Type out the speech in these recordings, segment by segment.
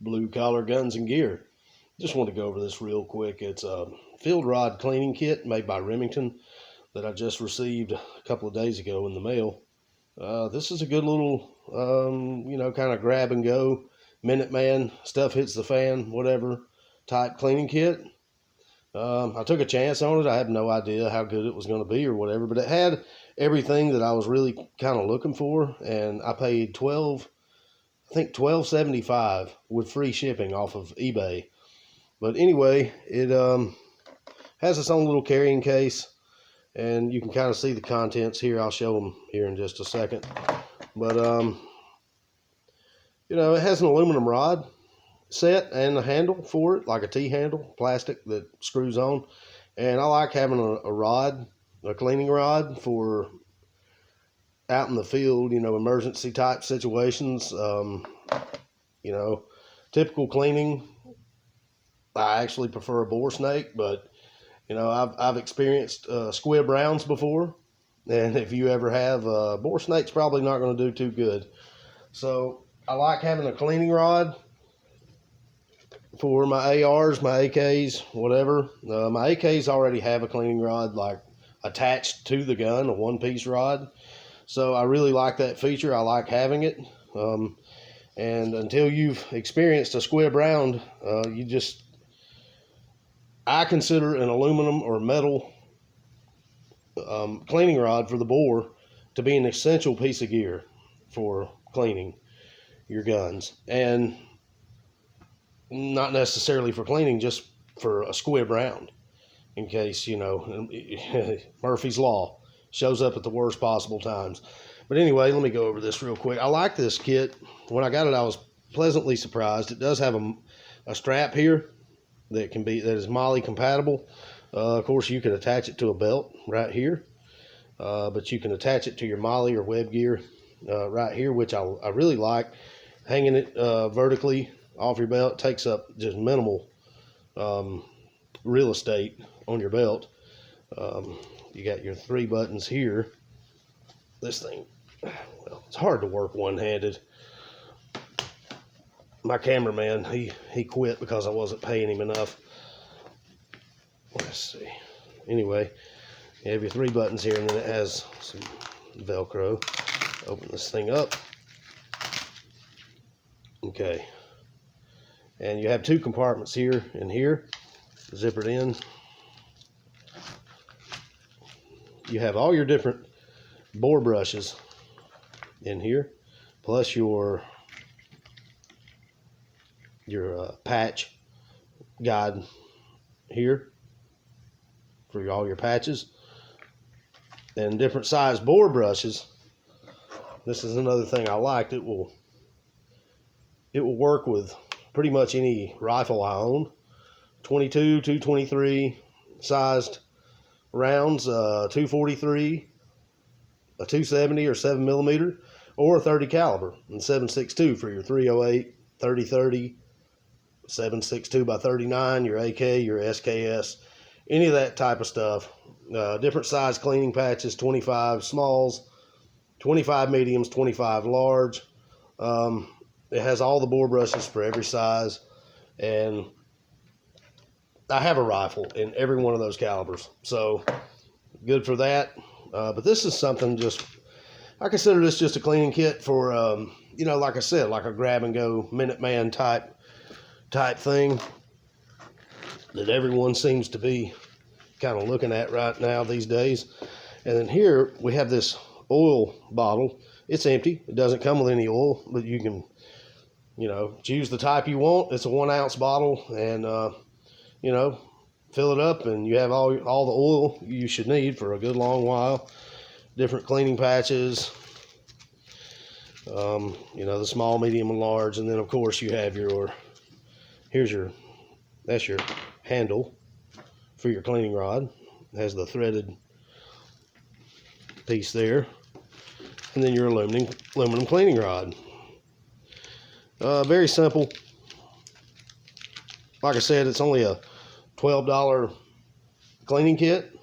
Blue collar guns and gear. Just want to go over this real quick. It's a field rod cleaning kit made by Remington that I just received a couple of days ago in the mail. This is a good little, kind of grab and go, minuteman, stuff hits the fan, whatever type cleaning kit. I took a chance on it. I had no idea how good it was going to be or whatever, but it had everything that I was really kind of looking for, and I paid $12.75 with free shipping off of eBay. But anyway, it has its own little carrying case, and you can kind of see the contents here. I'll show them here in just a second. But it has an aluminum rod set and a handle for it, like a T-handle, plastic that screws on. And I like having a cleaning rod for out in the field, emergency type situations. Typical cleaning, I actually prefer a bore snake, but I've experienced squib rounds before, and if you ever have, bore snake's probably not going to do too good. So I like having a cleaning rod for my ARs, my AKs, whatever. My AKs already have a cleaning rod like attached to the gun, a one-piece rod. So I really like that feature. I like having it. And until you've experienced a squib round, I consider an aluminum or metal cleaning rod for the bore to be an essential piece of gear for cleaning your guns. And not necessarily for cleaning, just for a squib round, in case, Murphy's Law shows up at the worst possible times. But anyway, let me go over this real quick. I like this kit. When I got it, I was pleasantly surprised. It does have a strap here that is molle compatible. Of course, you can attach it to a belt right here, but you can attach it to your molle or web gear right here, which I really like. Hanging it vertically off your belt takes up just minimal real estate on your belt. You got your 3 buttons here. This thing, well, it's hard to work one-handed. My cameraman, he quit because I wasn't paying him enough. Let's see. Anyway, you have your 3 buttons here, and then it has some Velcro. Open this thing up. Okay. And you have 2 compartments here and here. Zip it in. You have all your different bore brushes in here, plus your patch guide here for all your patches, and different size bore brushes. This is another thing I liked. It will work with pretty much any rifle I own. 22, 223 sized rounds, 243, a 270 or 7mm, or a 30 caliber, and 7.62 for your 308, 30-30, 7.62 by 39, your AK, your SKS, any of that type of stuff. Different size cleaning patches, 25 smalls, 25 mediums, 25 large. It has all the bore brushes for every size, and I have a rifle in every one of those calibers, so good for that. But this is something I consider this just a cleaning kit for, like I said, like a grab and go Minuteman type thing that everyone seems to be kind of looking at right now these days. And then here we have this oil bottle. It's empty. It doesn't come with any oil, but you can, choose the type you want. It's a 1 ounce bottle, and, fill it up, and you have all the oil you should need for a good long while. Different cleaning patches, the small, medium, and large. And then, of course, you have that's your handle for your cleaning rod. It has the threaded piece there. And then your aluminum cleaning rod. Very simple. Like I said, it's only a $12 cleaning kit,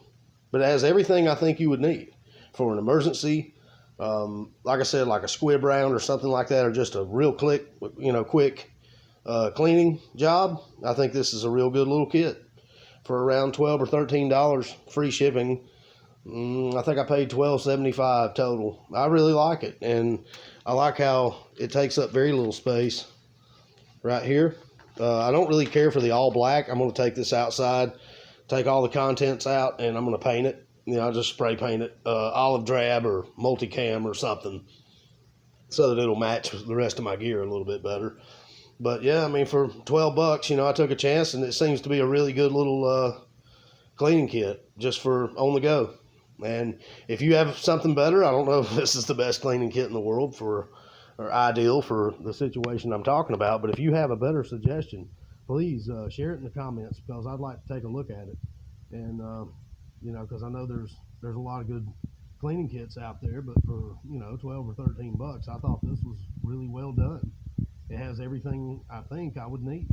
but it has everything I think you would need for an emergency. Like I said, like a squib round or something like that, or just a real quick cleaning job, I think this is a real good little kit for around $12 or $13, free shipping. I think I paid $12.75 total. I really like it, and I like how it takes up very little space right here. I don't really care for the all black. I'm going to take this outside, take all the contents out, and I'm going to paint it. I'll just spray paint it olive drab or multicam or something so that it'll match the rest of my gear a little bit better. But yeah, I mean, for $12, I took a chance, and it seems to be a really good little cleaning kit just for on the go. And if you have something better, I don't know if this is the best cleaning kit in the world or ideal for the situation I'm talking about, but if you have a better suggestion, please share it in the comments, because I'd like to take a look at it. And because I know there's a lot of good cleaning kits out there, but for 12 or 13 bucks, I thought this was really well done. It has everything I think I would need.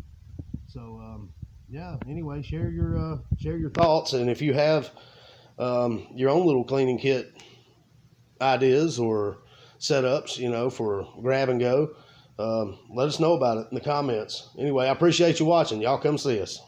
So yeah, anyway, share your thoughts, and if you have your own little cleaning kit ideas or setups, for grab and go, let us know about it in the comments. Anyway, I appreciate you watching. Y'all come see us.